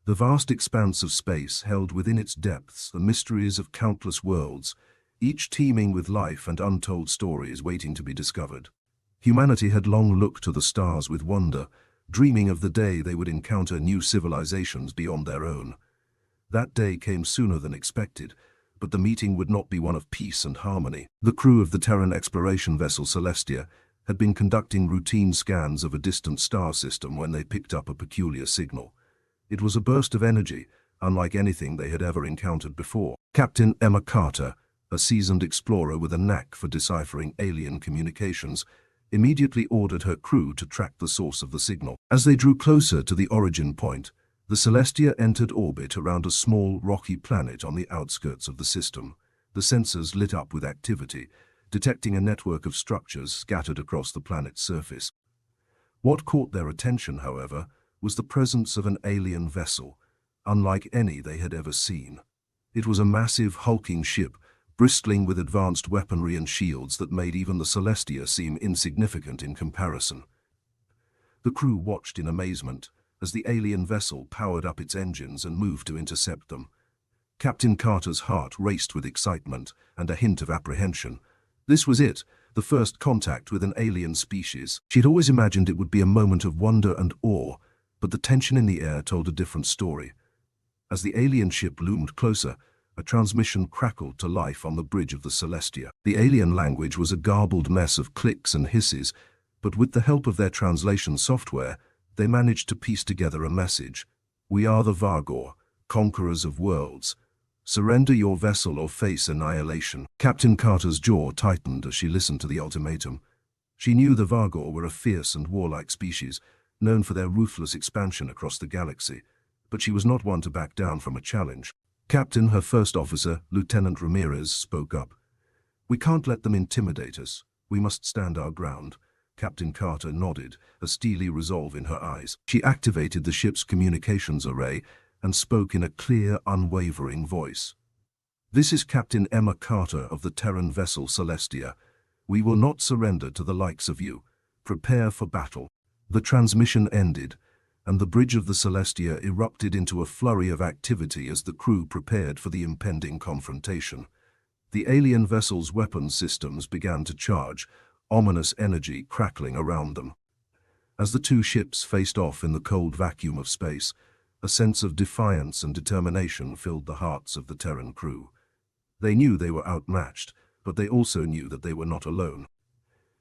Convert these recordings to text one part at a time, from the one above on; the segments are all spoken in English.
The vast expanse of space held within its depths the mysteries of countless worlds, each teeming with life and untold stories waiting to be discovered. Humanity had long looked to the stars with wonder, dreaming of the day they would encounter new civilizations beyond their own. That day came sooner than expected, but the meeting would not be one of peace and harmony. The crew of the Terran exploration vessel Celestia had been conducting routine scans of a distant star system when they picked up a peculiar signal. It was a burst of energy, unlike anything they had ever encountered before. Captain Emma Carter, a seasoned explorer with a knack for deciphering alien communications, immediately ordered her crew to track the source of the signal. As they drew closer to the origin point, the Celestia entered orbit around a small, rocky planet on the outskirts of the system. The sensors lit up with activity, detecting a network of structures scattered across the planet's surface. What caught their attention, however, was the presence of an alien vessel, unlike any they had ever seen. It was a massive, hulking ship, bristling with advanced weaponry and shields that made even the Celestia seem insignificant in comparison. The crew watched in amazement as the alien vessel powered up its engines and moved to intercept them. Captain Carter's heart raced with excitement and a hint of apprehension. This was it, the first contact with an alien species. She had always imagined it would be a moment of wonder and awe, but the tension in the air told a different story. As the alien ship loomed closer, a transmission crackled to life on the bridge of the Celestia. The alien language was a garbled mess of clicks and hisses, but with the help of their translation software, they managed to piece together a message. "We are the Vargor, conquerors of worlds. Surrender your vessel or face annihilation." Captain Carter's jaw tightened as she listened to the ultimatum. She knew the Vargor were a fierce and warlike species, known for their ruthless expansion across the galaxy, but she was not one to back down from a challenge. Captain, her first officer, Lieutenant Ramirez, spoke up. "We can't let them intimidate us. We must stand our ground." Captain Carter nodded, a steely resolve in her eyes. She activated the ship's communications array and spoke in a clear, unwavering voice. "This is Captain Emma Carter of the Terran vessel Celestia. We will not surrender to the likes of you. Prepare for battle." The transmission ended, and the bridge of the Celestia erupted into a flurry of activity as the crew prepared for the impending confrontation. The alien vessel's weapons systems began to charge, ominous energy crackling around them. As the two ships faced off in the cold vacuum of space, a sense of defiance and determination filled the hearts of the Terran crew. They knew they were outmatched, but they also knew that they were not alone.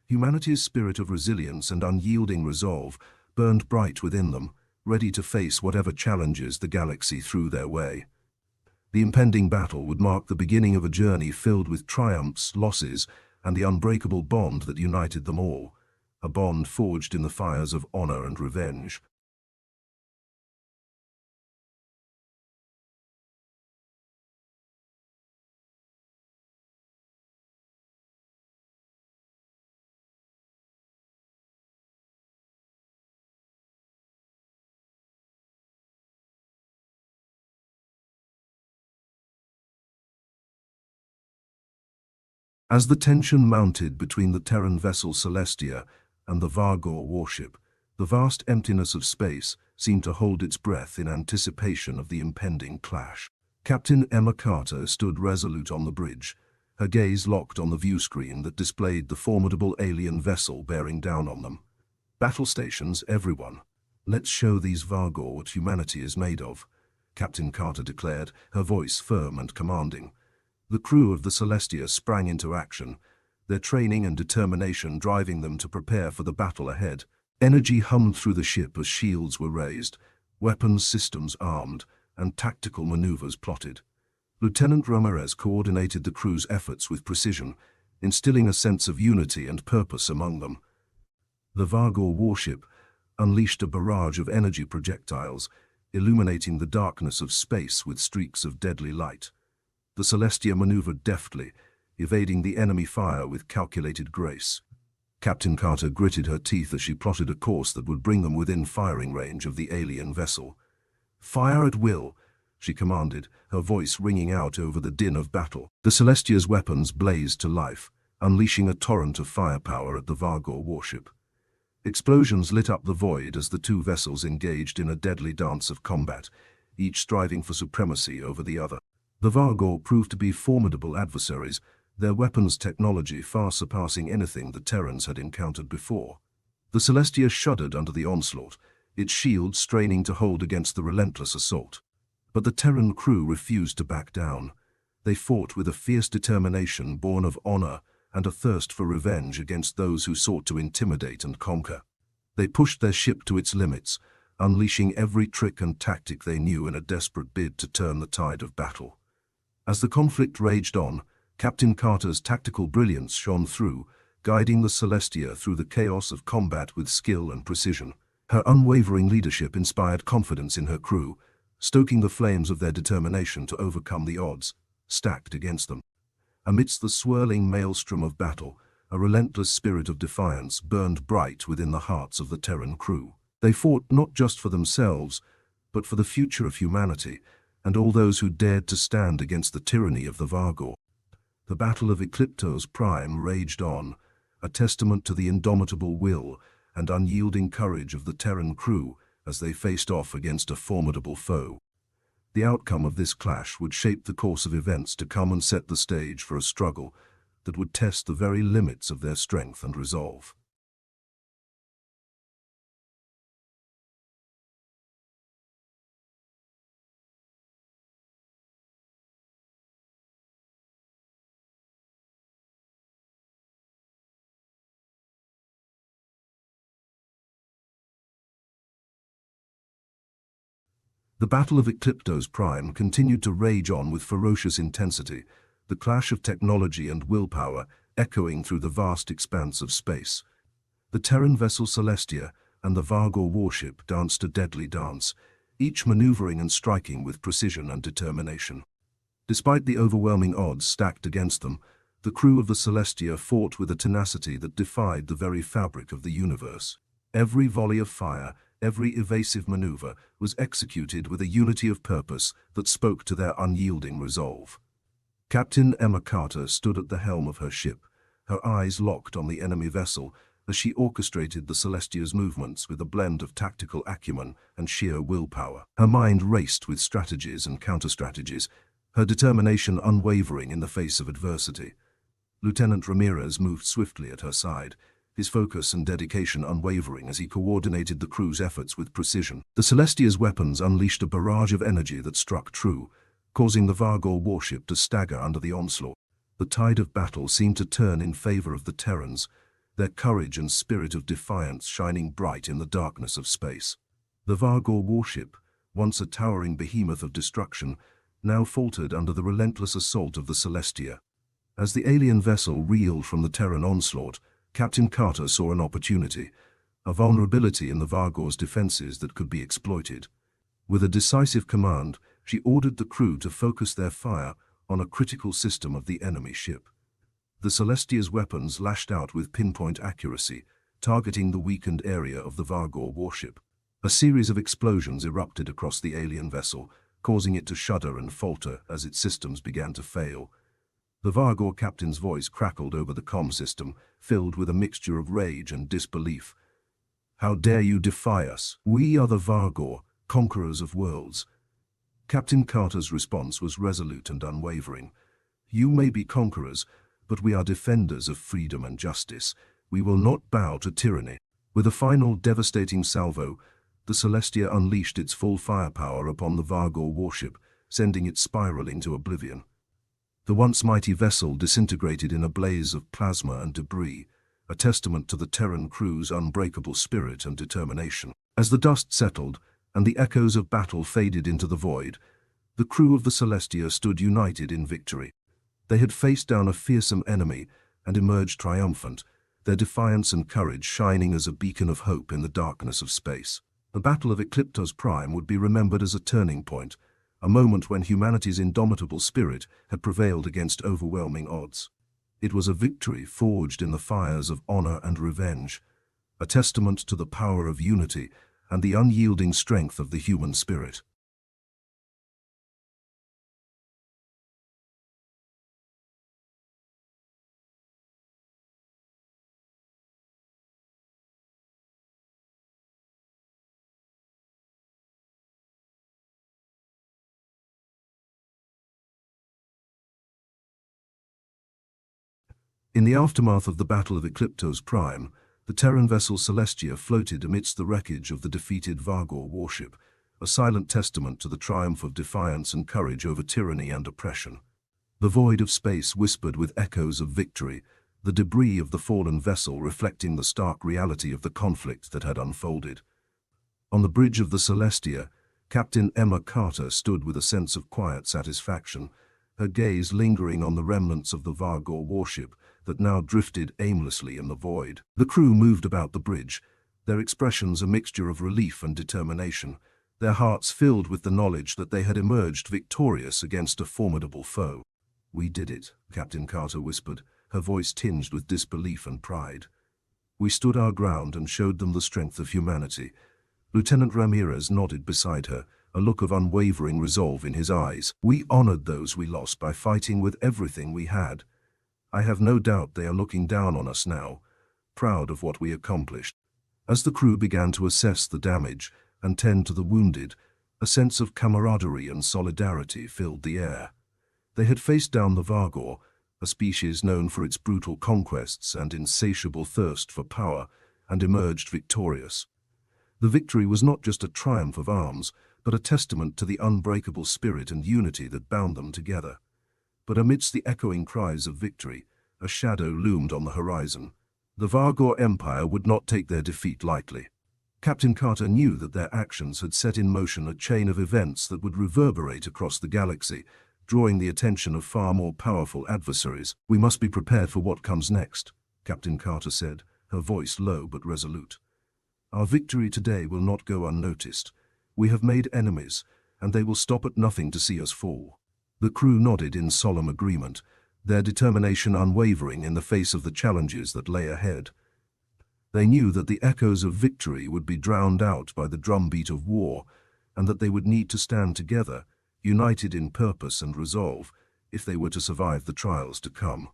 Humanity's spirit of resilience and unyielding resolve burned bright within them, ready to face whatever challenges the galaxy threw their way. The impending battle would mark the beginning of a journey filled with triumphs, losses, and the unbreakable bond that united them all, a bond forged in the fires of honor and revenge. As the tension mounted between the Terran vessel Celestia and the Vargor warship, the vast emptiness of space seemed to hold its breath in anticipation of the impending clash. Captain Emma Carter stood resolute on the bridge, her gaze locked on the view screen that displayed the formidable alien vessel bearing down on them. "Battle stations, everyone. Let's show these Vargor what humanity is made of," Captain Carter declared, her voice firm and commanding. The crew of the Celestia sprang into action, their training and determination driving them to prepare for the battle ahead. Energy hummed through the ship as shields were raised, weapons systems armed, and tactical maneuvers plotted. Lieutenant Ramirez coordinated the crew's efforts with precision, instilling a sense of unity and purpose among them. The Vargor warship unleashed a barrage of energy projectiles, illuminating the darkness of space with streaks of deadly light. The Celestia maneuvered deftly, evading the enemy fire with calculated grace. Captain Carter gritted her teeth as she plotted a course that would bring them within firing range of the alien vessel. "Fire at will," she commanded, her voice ringing out over the din of battle. The Celestia's weapons blazed to life, unleashing a torrent of firepower at the Vargor warship. Explosions lit up the void as the two vessels engaged in a deadly dance of combat, each striving for supremacy over the other. The Vargor proved to be formidable adversaries, their weapons technology far surpassing anything the Terrans had encountered before. The Celestia shuddered under the onslaught, its shield straining to hold against the relentless assault. But the Terran crew refused to back down. They fought with a fierce determination born of honor and a thirst for revenge against those who sought to intimidate and conquer. They pushed their ship to its limits, unleashing every trick and tactic they knew in a desperate bid to turn the tide of battle. As the conflict raged on, Captain Carter's tactical brilliance shone through, guiding the Celestia through the chaos of combat with skill and precision. Her unwavering leadership inspired confidence in her crew, stoking the flames of their determination to overcome the odds stacked against them. Amidst the swirling maelstrom of battle, a relentless spirit of defiance burned bright within the hearts of the Terran crew. They fought not just for themselves, but for the future of humanity, and all those who dared to stand against the tyranny of the Vargor. The Battle of Ecliptos Prime raged on, a testament to the indomitable will and unyielding courage of the Terran crew as they faced off against a formidable foe. The outcome of this clash would shape the course of events to come and set the stage for a struggle that would test the very limits of their strength and resolve. The Battle of Ecliptos Prime continued to rage on with ferocious intensity, the clash of technology and willpower echoing through the vast expanse of space. The Terran vessel Celestia and the Vargor warship danced a deadly dance, each maneuvering and striking with precision and determination. Despite the overwhelming odds stacked against them, the crew of the Celestia fought with a tenacity that defied the very fabric of the universe. Every volley of fire, every evasive maneuver was executed with a unity of purpose that spoke to their unyielding resolve. Captain Emma Carter stood at the helm of her ship, her eyes locked on the enemy vessel as she orchestrated the Celestia's movements with a blend of tactical acumen and sheer willpower. Her mind raced with strategies and counter-strategies, her determination unwavering in the face of adversity. Lieutenant Ramirez moved swiftly at her side, his focus and dedication unwavering as he coordinated the crew's efforts with precision. The Celestia's weapons unleashed a barrage of energy that struck true, causing the Vargor warship to stagger under the onslaught. The tide of battle seemed to turn in favor of the Terrans, their courage and spirit of defiance shining bright in the darkness of space. The Vargor warship, once a towering behemoth of destruction, now faltered under the relentless assault of the Celestia. As the alien vessel reeled from the Terran onslaught, Captain Carter saw an opportunity, a vulnerability in the Vargor's defenses that could be exploited. With a decisive command, she ordered the crew to focus their fire on a critical system of the enemy ship. The Celestia's weapons lashed out with pinpoint accuracy, targeting the weakened area of the Vargor warship. A series of explosions erupted across the alien vessel, causing it to shudder and falter as its systems began to fail. The Vargor captain's voice crackled over the comm system, filled with a mixture of rage and disbelief. "How dare you defy us? We are the Vargor, conquerors of worlds." Captain Carter's response was resolute and unwavering. "You may be conquerors, but we are defenders of freedom and justice. We will not bow to tyranny." With a final devastating salvo, the Celestia unleashed its full firepower upon the Vargor warship, sending it spiraling to oblivion. The once mighty vessel disintegrated in a blaze of plasma and debris, a testament to the Terran crew's unbreakable spirit and determination. As the dust settled and the echoes of battle faded into the void, the crew of the Celestia stood united in victory. They had faced down a fearsome enemy and emerged triumphant, their defiance and courage shining as a beacon of hope in the darkness of space. The Battle of Ecliptos Prime would be remembered as a turning point, a moment when humanity's indomitable spirit had prevailed against overwhelming odds. It was a victory forged in the fires of honor and revenge, a testament to the power of unity and the unyielding strength of the human spirit. In the aftermath of the Battle of Ecliptos Prime, the Terran vessel Celestia floated amidst the wreckage of the defeated Vargor warship, a silent testament to the triumph of defiance and courage over tyranny and oppression. The void of space whispered with echoes of victory, the debris of the fallen vessel reflecting the stark reality of the conflict that had unfolded. On the bridge of the Celestia, Captain Emma Carter stood with a sense of quiet satisfaction, her gaze lingering on the remnants of the Vargor warship that now drifted aimlessly in the void. The crew moved about the bridge, their expressions a mixture of relief and determination, their hearts filled with the knowledge that they had emerged victorious against a formidable foe. "We did it," Captain Carter whispered, her voice tinged with disbelief and pride. "We stood our ground and showed them the strength of humanity." Lieutenant Ramirez nodded beside her, a look of unwavering resolve in his eyes. "We honored those we lost by fighting with everything we had. I have no doubt they are looking down on us now, proud of what we accomplished." As the crew began to assess the damage and tend to the wounded, a sense of camaraderie and solidarity filled the air. They had faced down the Vargor, a species known for its brutal conquests and insatiable thirst for power, and emerged victorious. The victory was not just a triumph of arms, but a testament to the unbreakable spirit and unity that bound them together. But amidst the echoing cries of victory, a shadow loomed on the horizon. The Vargor Empire would not take their defeat lightly. Captain Carter knew that their actions had set in motion a chain of events that would reverberate across the galaxy, drawing the attention of far more powerful adversaries. "We must be prepared for what comes next," Captain Carter said, her voice low but resolute. "Our victory today will not go unnoticed. We have made enemies, and they will stop at nothing to see us fall." The crew nodded in solemn agreement, their determination unwavering in the face of the challenges that lay ahead. They knew that the echoes of victory would be drowned out by the drumbeat of war, and that they would need to stand together, united in purpose and resolve, if they were to survive the trials to come.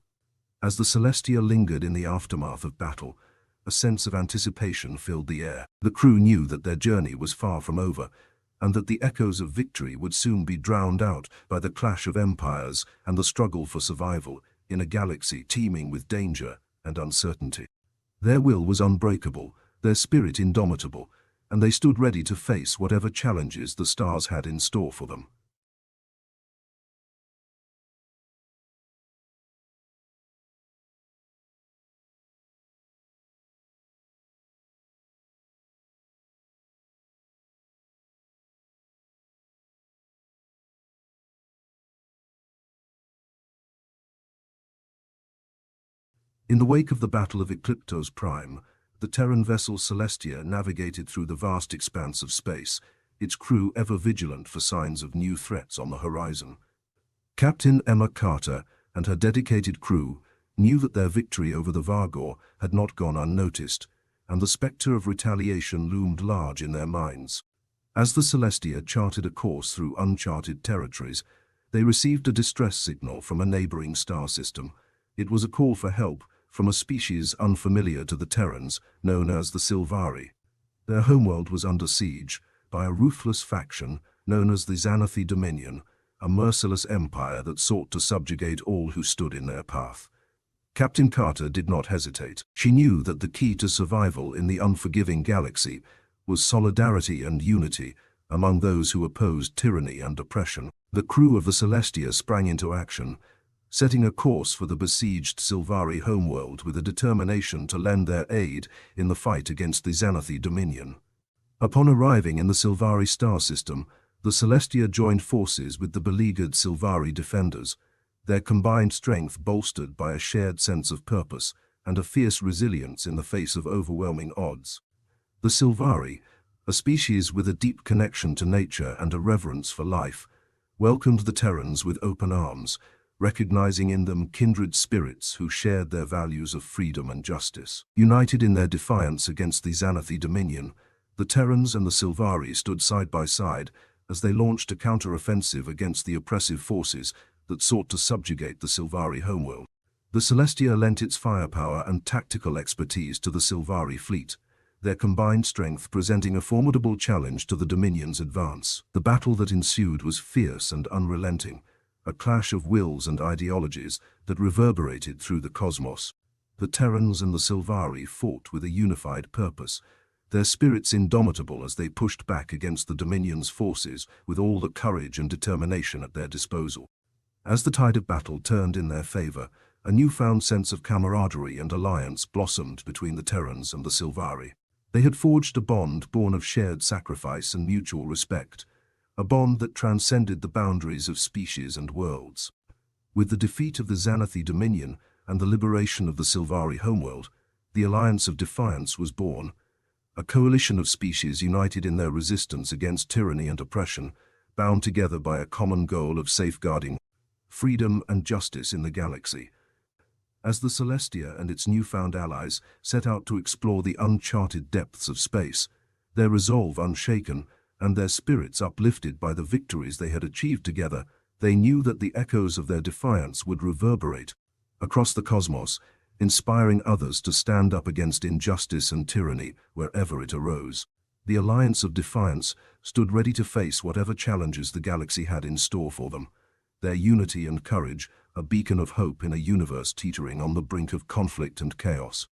As the Celestia lingered in the aftermath of battle, a sense of anticipation filled the air. The crew knew that their journey was far from over, and that the echoes of victory would soon be drowned out by the clash of empires and the struggle for survival in a galaxy teeming with danger and uncertainty. Their will was unbreakable, their spirit indomitable, and they stood ready to face whatever challenges the stars had in store for them. In the wake of the Battle of Ecliptos Prime, the Terran vessel Celestia navigated through the vast expanse of space, its crew ever vigilant for signs of new threats on the horizon. Captain Emma Carter and her dedicated crew knew that their victory over the Vargor had not gone unnoticed, and the specter of retaliation loomed large in their minds. As the Celestia charted a course through uncharted territories, they received a distress signal from a neighboring star system. It was a call for help from a species unfamiliar to the Terrans, known as the Sylvari. Their homeworld was under siege by a ruthless faction known as the Xanathi Dominion, a merciless empire that sought to subjugate all who stood in their path. Captain Carter did not hesitate. She knew that the key to survival in the unforgiving galaxy was solidarity and unity among those who opposed tyranny and oppression. The crew of the Celestia sprang into action, setting a course for the besieged Sylvari homeworld with a determination to lend their aid in the fight against the Xanathi Dominion. Upon arriving in the Sylvari star system, the Celestia joined forces with the beleaguered Sylvari defenders, their combined strength bolstered by a shared sense of purpose and a fierce resilience in the face of overwhelming odds. The Sylvari, a species with a deep connection to nature and a reverence for life, welcomed the Terrans with open arms, recognizing in them kindred spirits who shared their values of freedom and justice. United in their defiance against the Xanathi Dominion, the Terrans and the Sylvari stood side by side as they launched a counter-offensive against the oppressive forces that sought to subjugate the Sylvari homeworld. The Celestia lent its firepower and tactical expertise to the Sylvari fleet, their combined strength presenting a formidable challenge to the Dominion's advance. The battle that ensued was fierce and unrelenting, a clash of wills and ideologies that reverberated through the cosmos. The Terrans and the Sylvari fought with a unified purpose, their spirits indomitable as they pushed back against the Dominion's forces with all the courage and determination at their disposal. As the tide of battle turned in their favor, a newfound sense of camaraderie and alliance blossomed between the Terrans and the Sylvari. They had forged a bond born of shared sacrifice and mutual respect, a bond that transcended the boundaries of species and worlds. With the defeat of the Xanathi Dominion and the liberation of the Sylvari homeworld, the Alliance of Defiance was born, a coalition of species united in their resistance against tyranny and oppression, bound together by a common goal of safeguarding freedom and justice in the galaxy. As the Celestia and its newfound allies set out to explore the uncharted depths of space, their resolve unshaken and their spirits uplifted by the victories they had achieved together, they knew that the echoes of their defiance would reverberate across the cosmos, inspiring others to stand up against injustice and tyranny wherever it arose. The Alliance of Defiance stood ready to face whatever challenges the galaxy had in store for them, their unity and courage a beacon of hope in a universe teetering on the brink of conflict and chaos.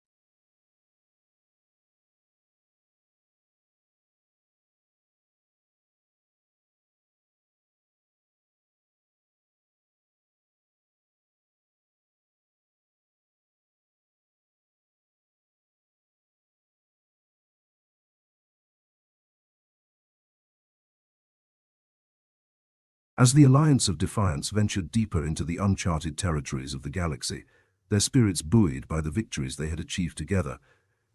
As the Alliance of Defiance ventured deeper into the uncharted territories of the galaxy, their spirits buoyed by the victories they had achieved together,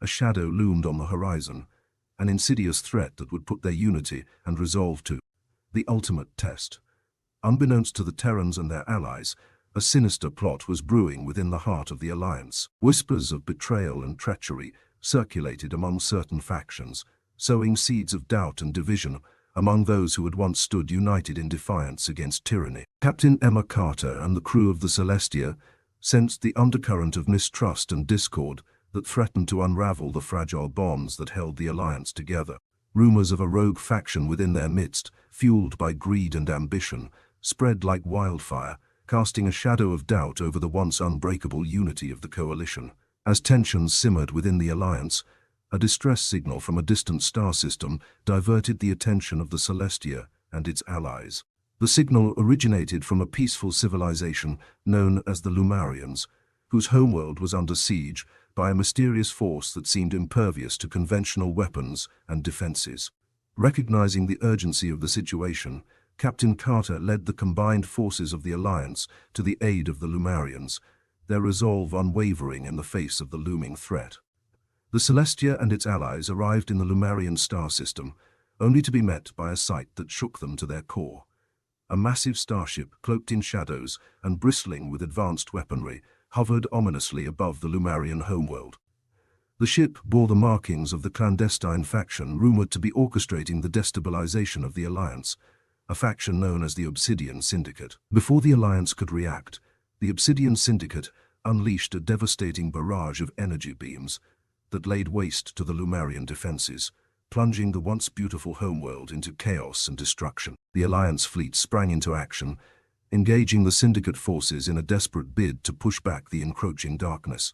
a shadow loomed on the horizon, an insidious threat that would put their unity and resolve to the ultimate test. Unbeknownst to the Terrans and their allies, a sinister plot was brewing within the heart of the Alliance. Whispers of betrayal and treachery circulated among certain factions, sowing seeds of doubt and division among those who had once stood united in defiance against tyranny. Captain Emma Carter and the crew of the Celestia sensed the undercurrent of mistrust and discord that threatened to unravel the fragile bonds that held the Alliance together. Rumors of a rogue faction within their midst, fueled by greed and ambition, spread like wildfire, casting a shadow of doubt over the once unbreakable unity of the coalition. As tensions simmered within the Alliance, a distress signal from a distant star system diverted the attention of the Celestia and its allies. The signal originated from a peaceful civilization known as the Lumarians, whose homeworld was under siege by a mysterious force that seemed impervious to conventional weapons and defenses. Recognizing the urgency of the situation, Captain Carter led the combined forces of the Alliance to the aid of the Lumarians, their resolve unwavering in the face of the looming threat. The Celestia and its allies arrived in the Lumarian star system, only to be met by a sight that shook them to their core. A massive starship, cloaked in shadows and bristling with advanced weaponry, hovered ominously above the Lumarian homeworld. The ship bore the markings of the clandestine faction rumored to be orchestrating the destabilization of the Alliance, a faction known as the Obsidian Syndicate. Before the Alliance could react, the Obsidian Syndicate unleashed a devastating barrage of energy beams that laid waste to the Lumarian defenses, plunging the once beautiful homeworld into chaos and destruction. The Alliance fleet sprang into action, engaging the Syndicate forces in a desperate bid to push back the encroaching darkness.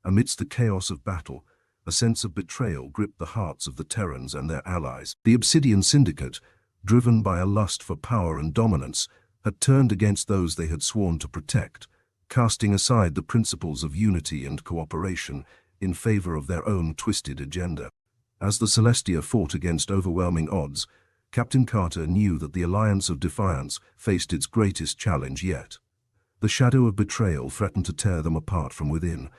Amidst the chaos of battle, a sense of betrayal gripped the hearts of the Terrans and their allies. The Obsidian Syndicate, driven by a lust for power and dominance, had turned against those they had sworn to protect, casting aside the principles of unity and cooperation in favor of their own twisted agenda. As the Celestia fought against overwhelming odds, Captain Carter knew that the Alliance of Defiance faced its greatest challenge yet. The shadow of betrayal threatened to tear them apart from within,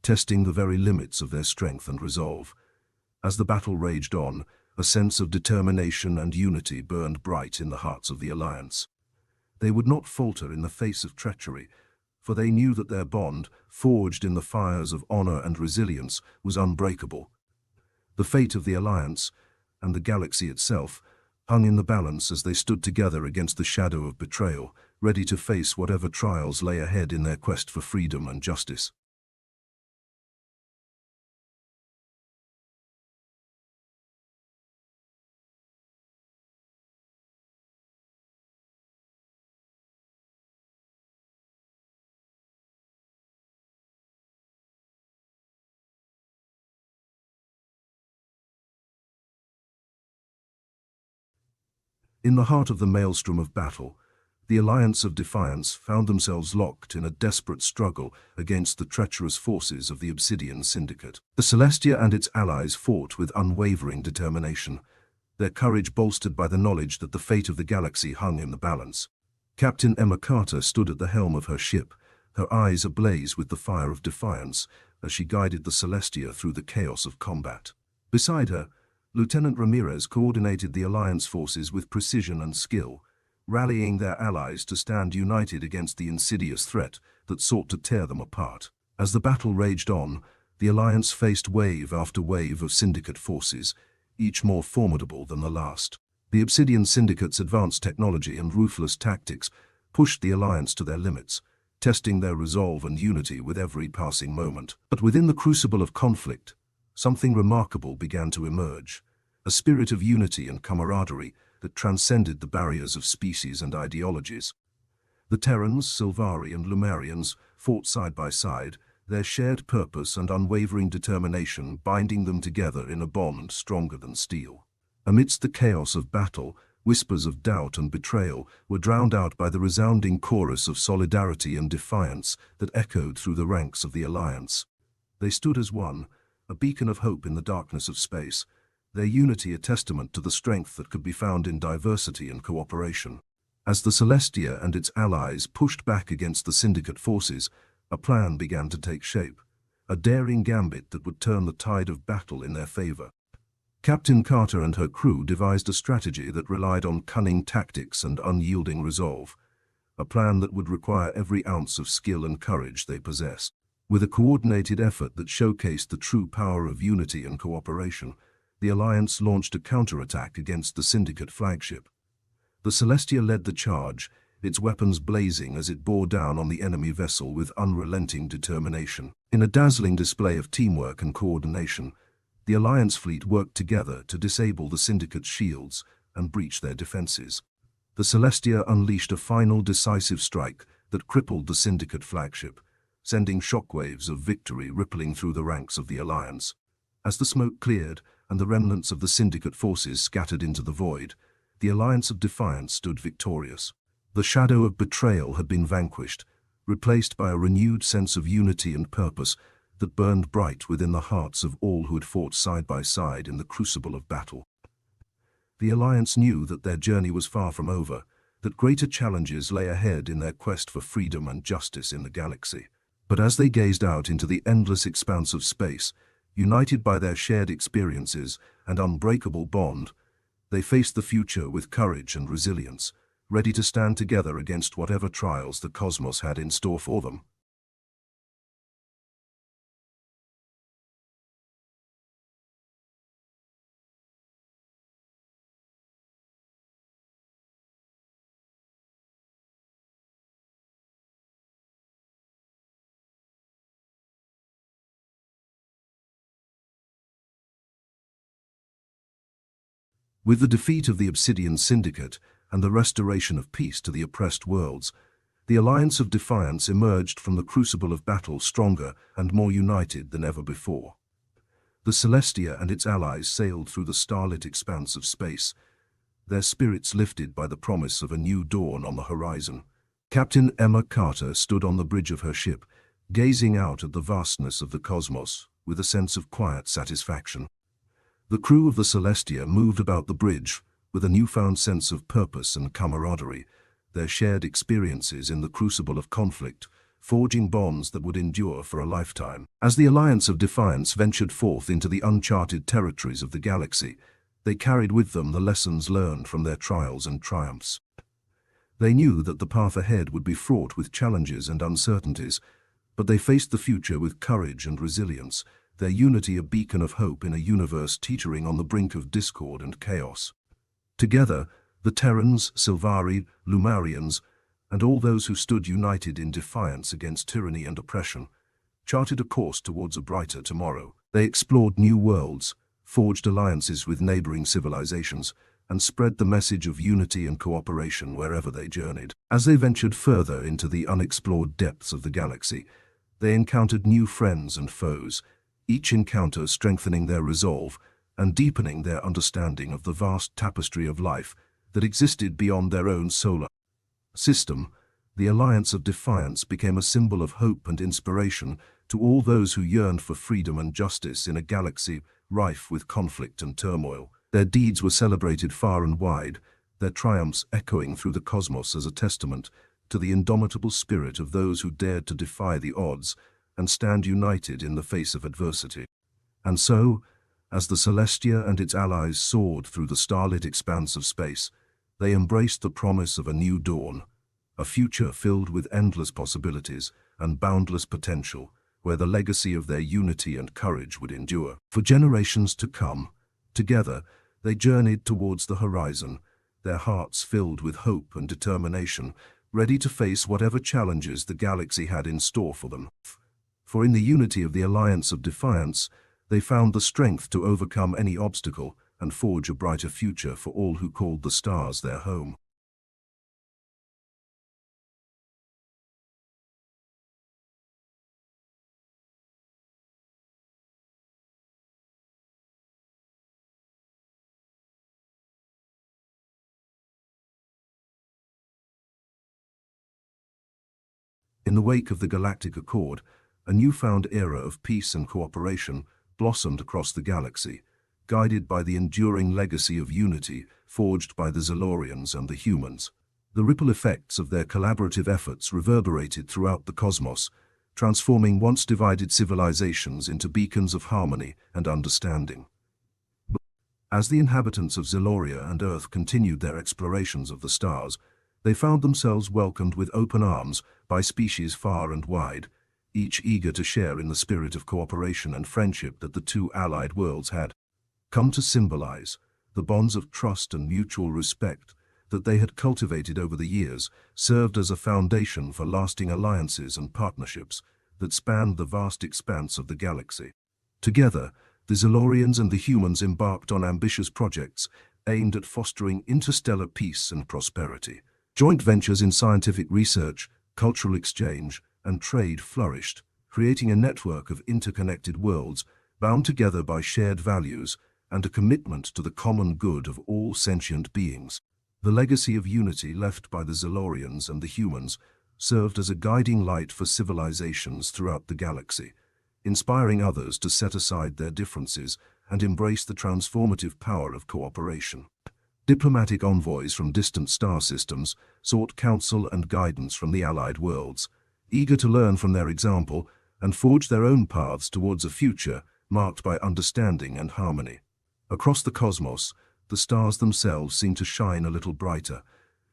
testing the very limits of their strength and resolve. As the battle raged on, a sense of determination and unity burned bright in the hearts of the Alliance. They would not falter in the face of treachery, for they knew that their bond, forged in the fires of honor and resilience, was unbreakable. The fate of the Alliance, and the galaxy itself, hung in the balance as they stood together against the shadow of betrayal, ready to face whatever trials lay ahead in their quest for freedom and justice. In the heart of the maelstrom of battle, the Alliance of Defiance found themselves locked in a desperate struggle against the treacherous forces of the Obsidian Syndicate. The Celestia and its allies fought with unwavering determination, their courage bolstered by the knowledge that the fate of the galaxy hung in the balance. Captain Emma Carter stood at the helm of her ship, her eyes ablaze with the fire of defiance as she guided the Celestia through the chaos of combat. Beside her, Lieutenant Ramirez coordinated the Alliance forces with precision and skill, rallying their allies to stand united against the insidious threat that sought to tear them apart. As the battle raged on, the Alliance faced wave after wave of Syndicate forces, each more formidable than the last. The Obsidian Syndicate's advanced technology and ruthless tactics pushed the Alliance to their limits, testing their resolve and unity with every passing moment. But within the crucible of conflict, something remarkable began to emerge, a spirit of unity and camaraderie that transcended the barriers of species and ideologies. The Terrans, Sylvari, and Lumarians fought side by side, their shared purpose and unwavering determination binding them together in a bond stronger than steel. Amidst the chaos of battle, whispers of doubt and betrayal were drowned out by the resounding chorus of solidarity and defiance that echoed through the ranks of the Alliance. They stood as one, a beacon of hope in the darkness of space, their unity a testament to the strength that could be found in diversity and cooperation. As the Celestia and its allies pushed back against the Syndicate forces, a plan began to take shape, a daring gambit that would turn the tide of battle in their favor. Captain Carter and her crew devised a strategy that relied on cunning tactics and unyielding resolve, a plan that would require every ounce of skill and courage they possessed. With a coordinated effort that showcased the true power of unity and cooperation, the Alliance launched a counterattack against the Syndicate flagship. The Celestia led the charge, its weapons blazing as it bore down on the enemy vessel with unrelenting determination. In a dazzling display of teamwork and coordination, the Alliance fleet worked together to disable the Syndicate's shields and breach their defenses. The Celestia unleashed a final decisive strike that crippled the Syndicate flagship, sending shockwaves of victory rippling through the ranks of the Alliance. As the smoke cleared and the remnants of the Syndicate forces scattered into the void, the Alliance of Defiance stood victorious. The shadow of betrayal had been vanquished, replaced by a renewed sense of unity and purpose that burned bright within the hearts of all who had fought side by side in the crucible of battle. The Alliance knew that their journey was far from over, that greater challenges lay ahead in their quest for freedom and justice in the galaxy. But as they gazed out into the endless expanse of space, united by their shared experiences and unbreakable bond, they faced the future with courage and resilience, ready to stand together against whatever trials the cosmos had in store for them. With the defeat of the Obsidian Syndicate and the restoration of peace to the oppressed worlds, the Alliance of Defiance emerged from the crucible of battle stronger and more united than ever before. The Celestia and its allies sailed through the starlit expanse of space, their spirits lifted by the promise of a new dawn on the horizon. Captain Emma Carter stood on the bridge of her ship, gazing out at the vastness of the cosmos with a sense of quiet satisfaction. The crew of the Celestia moved about the bridge with a newfound sense of purpose and camaraderie, their shared experiences in the crucible of conflict, forging bonds that would endure for a lifetime. As the Alliance of Defiance ventured forth into the uncharted territories of the galaxy, they carried with them the lessons learned from their trials and triumphs. They knew that the path ahead would be fraught with challenges and uncertainties, but they faced the future with courage and resilience, their unity a beacon of hope in a universe teetering on the brink of discord and chaos. Together, the Terrans, Sylvari, Lumarians, and all those who stood united in defiance against tyranny and oppression, charted a course towards a brighter tomorrow. They explored new worlds, forged alliances with neighboring civilizations, and spread the message of unity and cooperation wherever they journeyed. As they ventured further into the unexplored depths of the galaxy, they encountered new friends and foes, each encounter strengthening their resolve and deepening their understanding of the vast tapestry of life that existed beyond their own solar system. The Alliance of Defiance became a symbol of hope and inspiration to all those who yearned for freedom and justice in a galaxy rife with conflict and turmoil. Their deeds were celebrated far and wide, their triumphs echoing through the cosmos as a testament to the indomitable spirit of those who dared to defy the odds and stand united in the face of adversity. And so, as the Celestia and its allies soared through the starlit expanse of space, they embraced the promise of a new dawn, a future filled with endless possibilities and boundless potential, where the legacy of their unity and courage would endure. For generations to come, together, they journeyed towards the horizon, their hearts filled with hope and determination, ready to face whatever challenges the galaxy had in store for them. For in the unity of the Alliance of Defiance, they found the strength to overcome any obstacle and forge a brighter future for all who called the stars their home. In the wake of the Galactic Accord, a newfound era of peace and cooperation blossomed across the galaxy, guided by the enduring legacy of unity forged by the Zalorians and the humans. The ripple effects of their collaborative efforts reverberated throughout the cosmos, transforming once divided civilizations into beacons of harmony and understanding. As the inhabitants of Zaloria and Earth continued their explorations of the stars, they found themselves welcomed with open arms by species far and wide, each eager to share in the spirit of cooperation and friendship that the two allied worlds had come to symbolize. The bonds of trust and mutual respect that they had cultivated over the years served as a foundation for lasting alliances and partnerships that spanned the vast expanse of the galaxy. Together, the Zalorians and the humans embarked on ambitious projects aimed at fostering interstellar peace and prosperity. Joint ventures in scientific research, cultural exchange, and trade flourished, creating a network of interconnected worlds bound together by shared values and a commitment to the common good of all sentient beings. The legacy of unity left by the Zalorians and the humans served as a guiding light for civilizations throughout the galaxy, inspiring others to set aside their differences and embrace the transformative power of cooperation. Diplomatic envoys from distant star systems sought counsel and guidance from the allied worlds, eager to learn from their example and forge their own paths towards a future marked by understanding and harmony. Across the cosmos, the stars themselves seemed to shine a little brighter,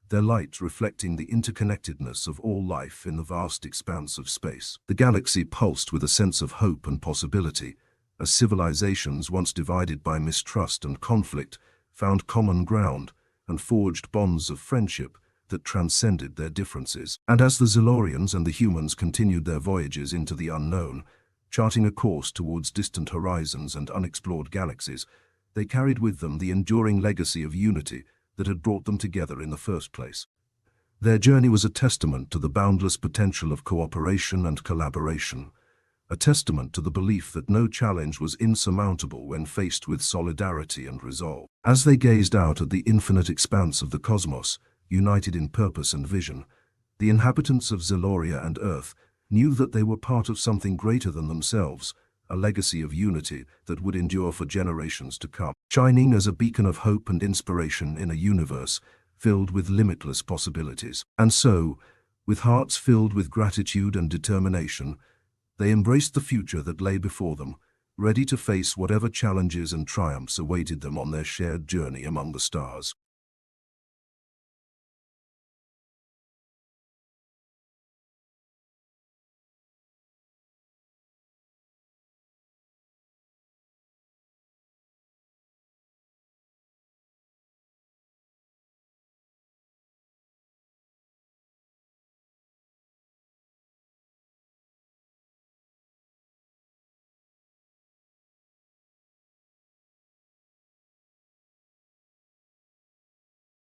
their light reflecting the interconnectedness of all life in the vast expanse of space. The galaxy pulsed with a sense of hope and possibility, as civilizations once divided by mistrust and conflict found common ground and forged bonds of friendship that transcended their differences. And as the Zalorians and the humans continued their voyages into the unknown, charting a course towards distant horizons and unexplored galaxies, they carried with them the enduring legacy of unity that had brought them together in the first place. Their journey was a testament to the boundless potential of cooperation and collaboration, a testament to the belief that no challenge was insurmountable when faced with solidarity and resolve. As they gazed out at the infinite expanse of the cosmos, united in purpose and vision, the inhabitants of Zaloria and Earth knew that they were part of something greater than themselves, a legacy of unity that would endure for generations to come, shining as a beacon of hope and inspiration in a universe filled with limitless possibilities. And so, with hearts filled with gratitude and determination, they embraced the future that lay before them, ready to face whatever challenges and triumphs awaited them on their shared journey among the stars.